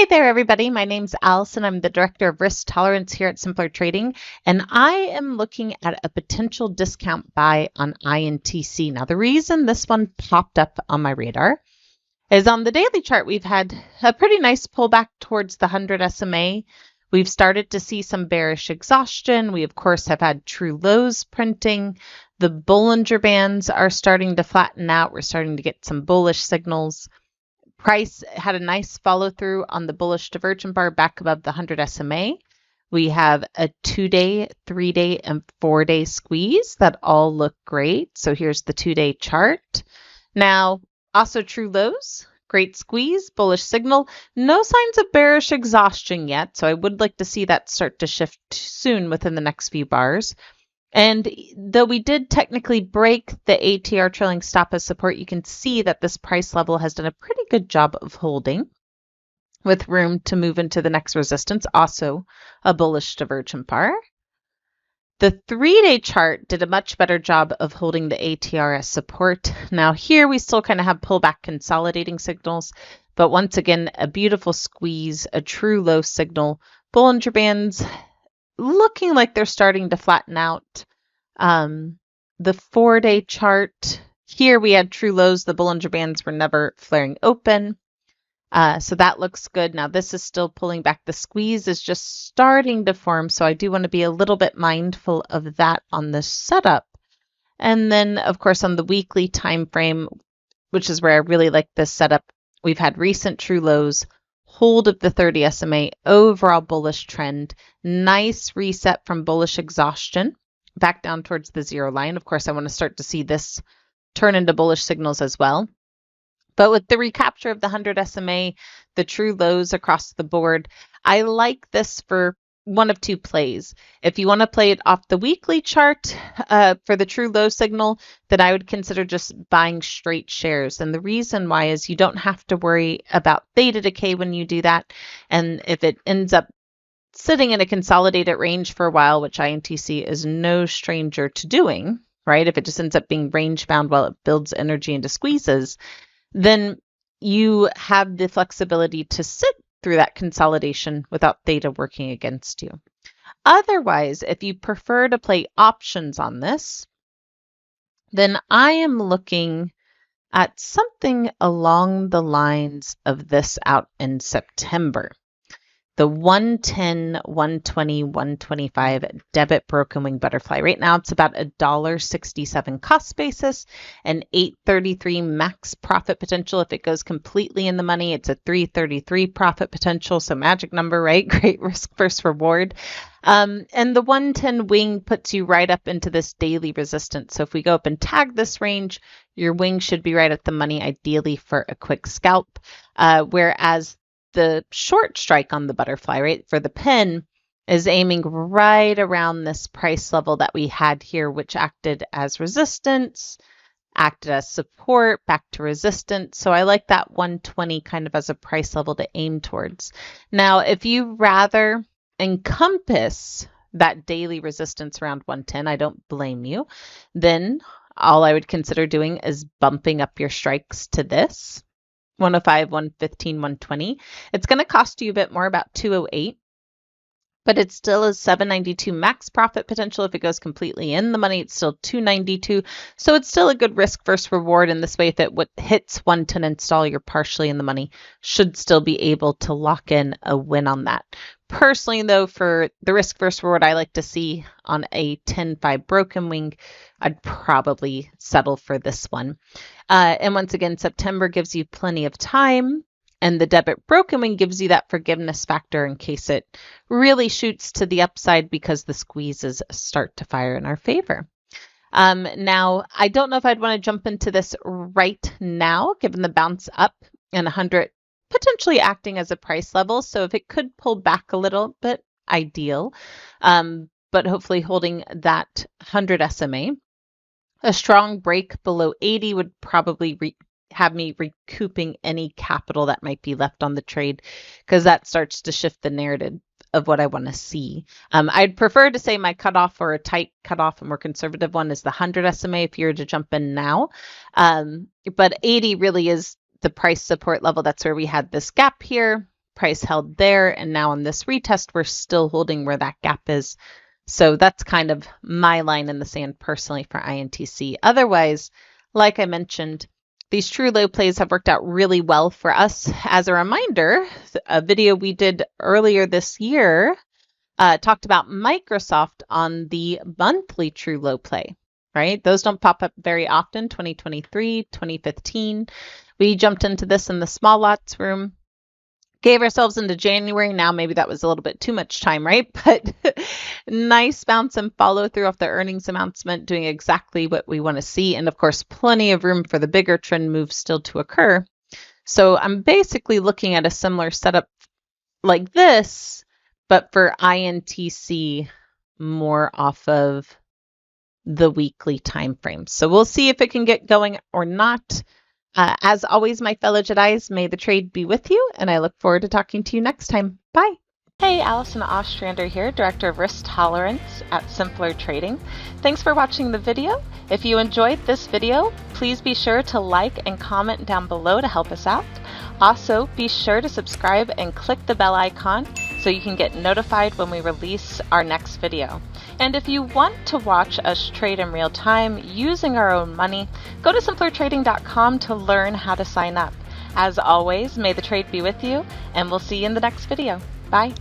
Hey there, everybody. My name's Allison. I'm the Director of Risk Tolerance here at Simpler Trading, and I am looking at a potential discount buy on INTC. Now, the reason this one popped up on my radar is on the daily chart, we've had a pretty nice pullback towards the 100 SMA. We've started to see some bearish exhaustion. We, of course, have had true lows printing. The Bollinger Bands are starting to flatten out. We're starting to get some bullish signals. Price had a nice follow through on the bullish divergent bar back above the 100 SMA. We have a 2-day, 3-day, and 4-day squeeze that all look great. So here's the 2-day chart. Now, also true lows, great squeeze, bullish signal. No signs of bearish exhaustion yet, so I would like to see that start to shift soon within the next few bars. And though we did technically break the ATR trailing stop as support, you can see that this price level has done a pretty good job of holding with room to move into the next resistance, also a bullish divergent bar. The 3-day chart did a much better job of holding the ATR as support. Now here we still kind of have pullback consolidating signals, but once again, a beautiful squeeze, a true low signal. Bollinger Bands looking like they're starting to flatten out. The 4-day chart, here we had true lows. The Bollinger Bands were never flaring open. So that looks good. Now this is still pulling back. The squeeze is just starting to form. So I do want to be a little bit mindful of that on this setup. And then, of course, on the weekly time frame, which is where I really like this setup, we've had recent true lows, hold of the 30 SMA, overall bullish trend, nice reset from bullish exhaustion, back down towards the 0 line. Of course, I want to start to see this turn into bullish signals as well. But with the recapture of the 100 SMA, the true lows across the board, I like this for one of two plays. If you want to play it off the weekly chart for the true low signal, then I would consider just buying straight shares. And the reason why is you don't have to worry about theta decay when you do that. And if it ends up sitting in a consolidated range for a while, which INTC is no stranger to doing, right? If it just ends up being range bound while it builds energy into squeezes, then you have the flexibility to sit through that consolidation without theta working against you. Otherwise, if you prefer to play options on this, then I am looking at something along the lines of this out in September. The 110, 120, 125 debit broken wing butterfly. Right now it's about $1.67 cost basis and $8.33 max profit potential. If it goes completely in the money, it's a $3.33 profit potential. So magic number, right? Great risk versus reward. And the 110 wing puts you right up into this daily resistance. So if we go up and tag this range, your wing should be right at the money, ideally for a quick scalp. Whereas the short strike on the butterfly, right, for the pin is aiming right around this price level that we had here, which acted as resistance, acted as support, back to resistance. So I like that 120 kind of as a price level to aim towards. Now, if you rather encompass that daily resistance around 110, I don't blame you, then all I would consider doing is bumping up your strikes to this. 105, 115, 120. It's going to cost you a bit more, about 208, but it still is 792 max profit potential. If it goes completely in the money, it's still 292. So it's still a good risk versus reward in this way. If it hits 110 install, you're partially in the money, should still be able to lock in a win on that. Personally, though, for the risk versus reward I like to see on a 10-5 broken wing, I'd probably settle for this one. And once again, September gives you plenty of time, and the debit broken wing gives you that forgiveness factor in case it really shoots to the upside because the squeezes start to fire in our favor. Now, I don't know if I'd want to jump into this right now, given the bounce up and 100 potentially acting as a price level. So if it could pull back a little bit, ideal, but hopefully holding that 100 SMA. A strong break below 80 would probably have me recouping any capital that might be left on the trade, because that starts to shift the narrative of what I want to see. I'd prefer to say my cutoff, or a tight cutoff, a more conservative one, is the 100 SMA if you were to jump in now. But 80 really is the price support level. That's where we had this gap here. price held there, and now on this retest, we're still holding where that gap is. So that's kind of my line in the sand personally for INTC. Otherwise, like I mentioned, these true low plays have worked out really well for us. As a reminder, a video we did earlier this year talked about Microsoft on the monthly true low play, right? Those don't pop up very often, 2023, 2015. We jumped into this in the small lots room, gave ourselves into January. Now maybe that was a little bit too much time, right? But nice bounce and follow through off the earnings announcement, doing exactly what we want to see. And of course, plenty of room for the bigger trend move still to occur. So I'm basically looking at a similar setup like this, but for INTC more off of the weekly time frame. So we'll see if it can get going or not. As always, my fellow Jedis, may the trade be with you, and I look forward to talking to you next time. Bye. Hey, Allison Ostrander here, Director of Risk Tolerance at Simpler Trading. Thanks for watching the video. If you enjoyed this video, please be sure to like and comment down below to help us out. Also, be sure to subscribe and click the bell icon so you can get notified when we release our next video. And if you want to watch us trade in real time using our own money, go to simplertrading.com to learn how to sign up. As always, may the trade be with you, and we'll see you in the next video. Bye.